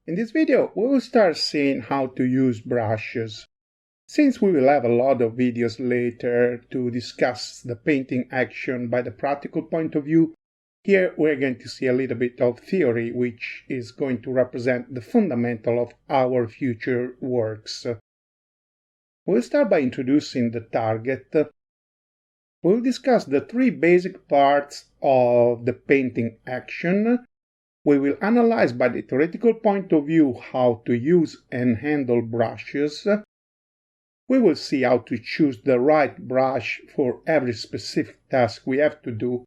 In this video, we will start seeing how to use brushes. Since we will have a lot of videos later to discuss the painting action by the practical point of view, here we're going to see a little bit of theory, which is going to represent the fundamental of our future works. We'll start by introducing the target. We'll discuss the three basic parts of the painting action. We will analyze by the theoretical point of view how to use and handle brushes. We will see how to choose the right brush for every specific task we have to do.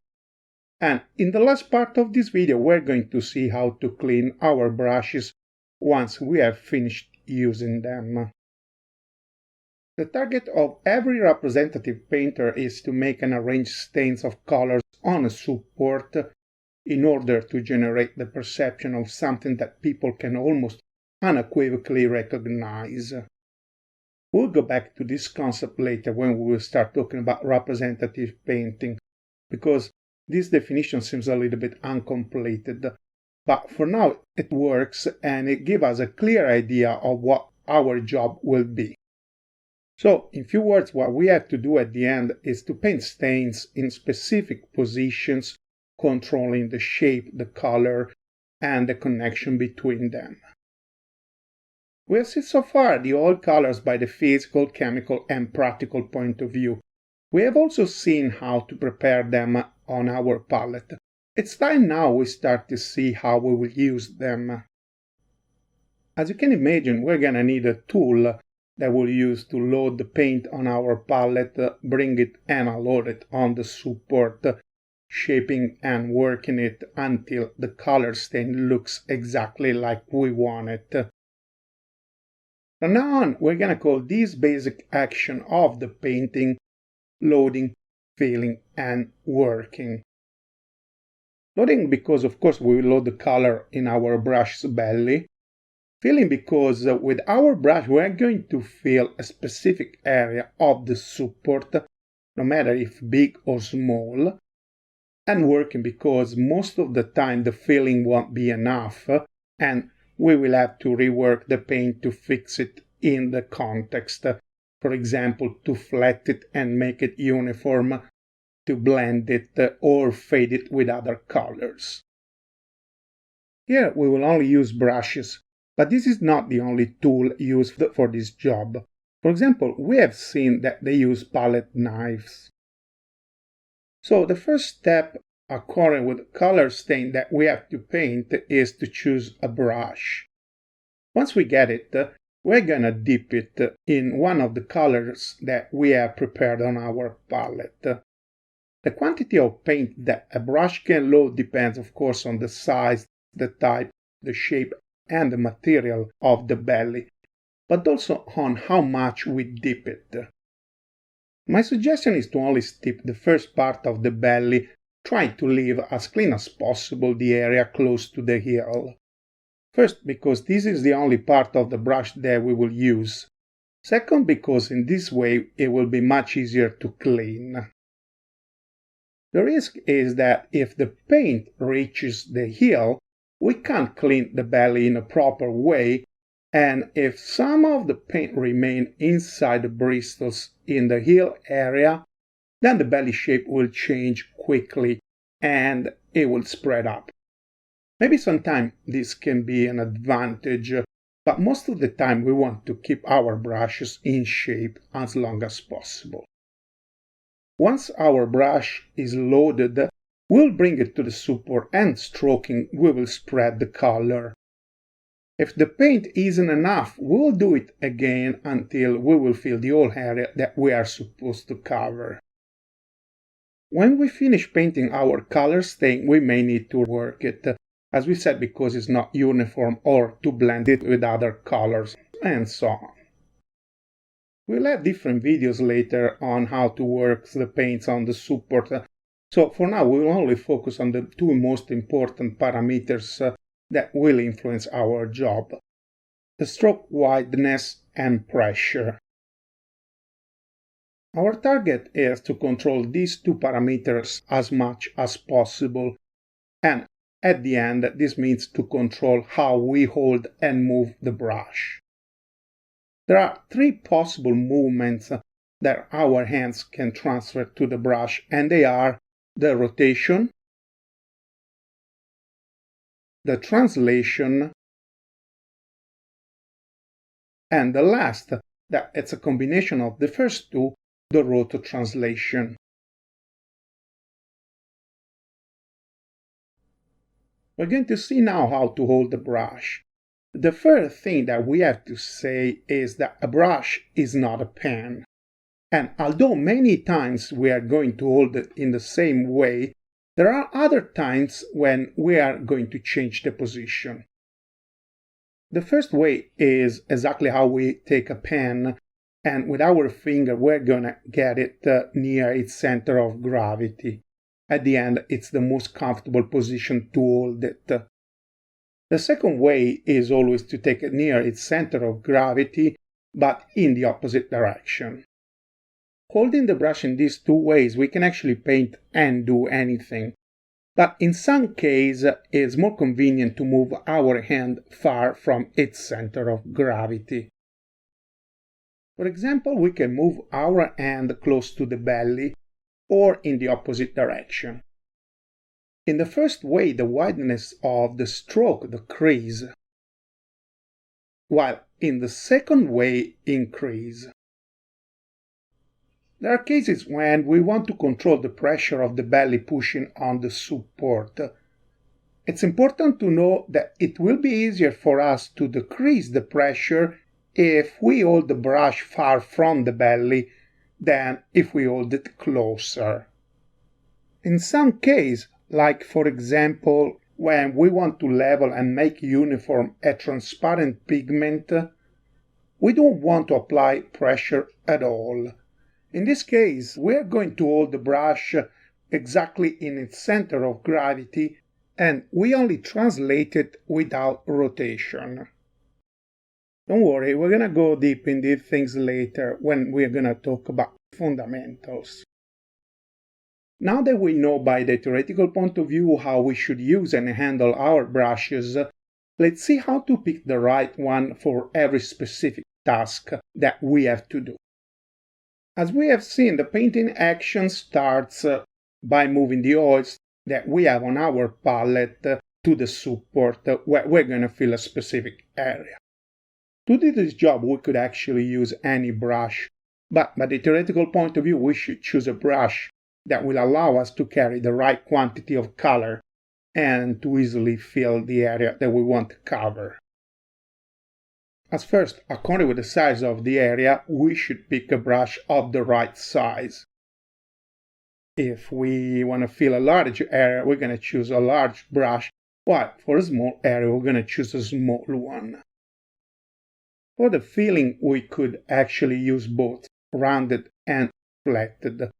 And in the last part of this video, we're going to see how to clean our brushes once we have finished using them. The target of every representative painter is to make and arrange stains of colors on a support in order to generate the perception of something that people can almost unequivocally recognize. We'll go back to this concept later when we will start talking about representative painting, because this definition seems a little bit uncompleted. But for now it works and it gives us a clear idea of what our job will be. So, in few words, what we have to do at the end is to paint stains in specific positions, controlling the shape, the color, and the connection between them. We have seen so far the oil colors by the physical, chemical, and practical point of view. We have also seen how to prepare them on our palette. It's time now we start to see how we will use them. As you can imagine, we're gonna need a tool that we'll use to load the paint on our palette, bring it and unload it on the support, shaping and working it until the color stain looks exactly like we want it. From now on, we're gonna call this basic action of the painting loading, filling, and working. Loading because, of course, we will load the color in our brush's belly. Filling because with our brush we're going to fill a specific area of the support, no matter if big or small. And working because most of the time the filling won't be enough and we will have to rework the paint to fix it in the context. For example, to flat it and make it uniform, to blend it or fade it with other colors. Here we will only use brushes, but this is not the only tool used for this job. For example, we have seen that they use palette knives. So the first step, according with the color stain that we have to paint, is to choose a brush. Once we get it, we're gonna dip it in one of the colors that we have prepared on our palette. The quantity of paint that a brush can load depends, of course, on the size, the type, the shape, and the material of the belly, but also on how much we dip it. My suggestion is to only dip the first part of the belly, trying to leave as clean as possible the area close to the heel. First, because this is the only part of the brush that we will use. Second, because in this way it will be much easier to clean. The risk is that if the paint reaches the heel, we can't clean the belly in a proper way, and if some of the paint remain inside the bristles in the heel area, then the belly shape will change quickly and it will spread up. Maybe sometimes this can be an advantage, but most of the time we want to keep our brushes in shape as long as possible. Once our brush is loaded, we'll bring it to the support and stroking we will spread the color. If the paint isn't enough, we'll do it again until we will fill the whole area that we are supposed to cover. When we finish painting our color stain, we may need to work it, as we said, because it's not uniform, or to blend it with other colors, and so on. We'll have different videos later on how to work the paints on the support, so for now we will only focus on the two most important parameters that will influence our job: the stroke wideness and pressure. Our target is to control these two parameters as much as possible, and at the end this means to control how we hold and move the brush. There are three possible movements that our hands can transfer to the brush, and they are the rotation, the translation, and the last, that it's a combination of the first two, the rototranslation. We're going to see now how to hold the brush. The first thing that we have to say is that a brush is not a pen. And although many times we are going to hold it in the same way, there are other times when we are going to change the position. The first way is exactly how we take a pen, and with our finger we're gonna get it near its center of gravity. At the end, it's the most comfortable position to hold it. The second way is always to take it near its center of gravity, but in the opposite direction. Holding the brush in these two ways, we can actually paint and do anything. But in some cases, it's more convenient to move our hand far from its center of gravity. For example, we can move our hand close to the belly or in the opposite direction. In the first way, the wideness of the stroke decreases, while in the second way increase. There are cases when we want to control the pressure of the belly pushing on the support. It's important to know that it will be easier for us to decrease the pressure if we hold the brush far from the belly than if we hold it closer. In some cases, like for example when we want to level and make uniform a transparent pigment, we don't want to apply pressure at all. In this case, we are going to hold the brush exactly in its center of gravity, and we only translate it without rotation. Don't worry, we're gonna go deep in these things later when we're gonna talk about fundamentals. Now that we know by the theoretical point of view how we should use and handle our brushes, let's see how to pick the right one for every specific task that we have to do. As we have seen, the painting action starts by moving the oils that we have on our palette to the support where we're going to fill a specific area. To do this job, we could actually use any brush, but by the theoretical point of view, we should choose a brush that will allow us to carry the right quantity of color and to easily fill the area that we want to cover. As first, according with the size of the area, we should pick a brush of the right size. If we want to fill a large area, we're going to choose a large brush, while for a small area, we're going to choose a small one. For the filling, we could actually use both rounded and flatted.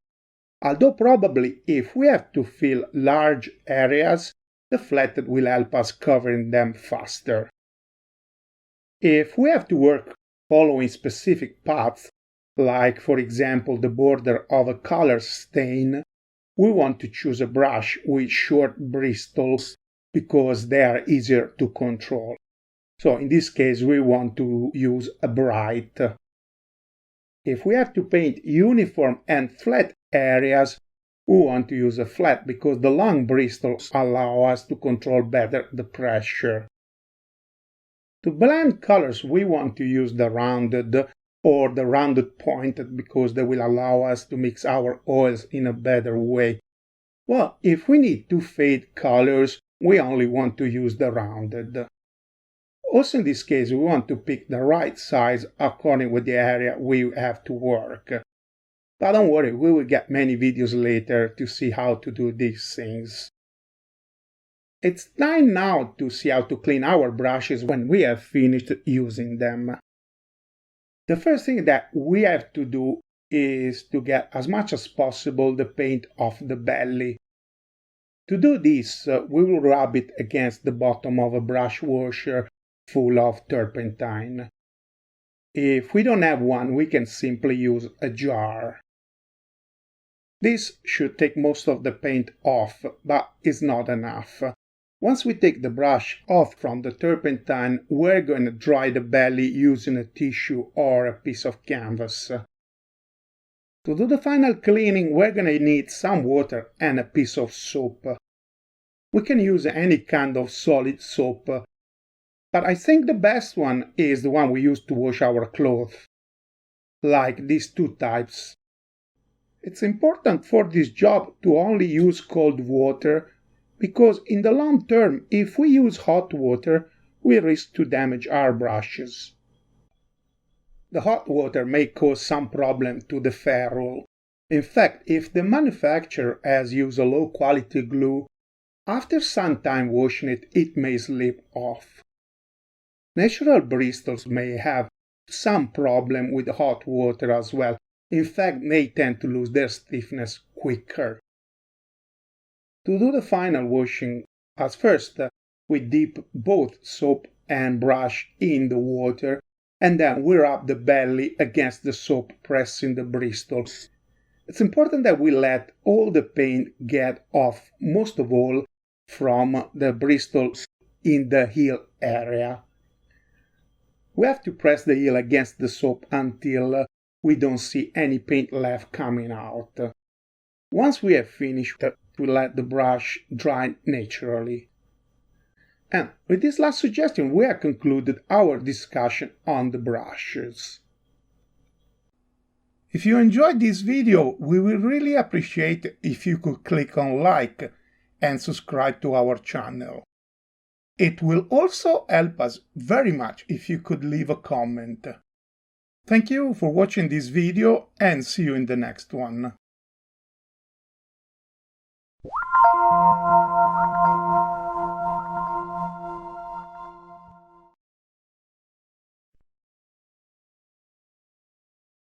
Although probably if we have to fill large areas, the flatted will help us covering them faster. If we have to work following specific paths, like for example the border of a color stain, we want to choose a brush with short bristles because they are easier to control. So in this case we want to use a bright. If we have to paint uniform and flat areas, we want to use a flat because the long bristles allow us to control better the pressure. To blend colors, we want to use the rounded or the rounded pointed because they will allow us to mix our oils in a better way. Well, if we need to fade colors, we only want to use the rounded. Also in this case, we want to pick the right size according with the area we have to work. But don't worry, we will get many videos later to see how to do these things. It's time now to see how to clean our brushes when we have finished using them. The first thing that we have to do is to get as much as possible the paint off the belly. To do this, we will rub it against the bottom of a brush washer full of turpentine. If we don't have one, we can simply use a jar. This should take most of the paint off, but is not enough. Once we take the brush off from the turpentine, we're going to dry the belly using a tissue or a piece of canvas. To do the final cleaning, we're going to need some water and a piece of soap. We can use any kind of solid soap, but I think the best one is the one we use to wash our clothes, like these two types. It's important for this job to only use cold water, because in the long term, if we use hot water, we risk to damage our brushes. The hot water may cause some problem to the ferrule. In fact, if the manufacturer has used a low-quality glue, after some time washing it, it may slip off. Natural bristles may have some problem with hot water as well. In fact, they tend to lose their stiffness quicker. To do the final washing, as first, we dip both soap and brush in the water, and then we rub the belly against the soap, pressing the bristles. It's important that we let all the paint get off, most of all from the bristles in the heel area. We have to press the heel against the soap until we don't see any paint left coming out. Once we have finished, we let the brush dry naturally. And with this last suggestion, we have concluded our discussion on the brushes. If you enjoyed this video, we will really appreciate if you could click on like and subscribe to our channel. It will also help us very much if you could leave a comment. Thank you for watching this video and see you in the next one.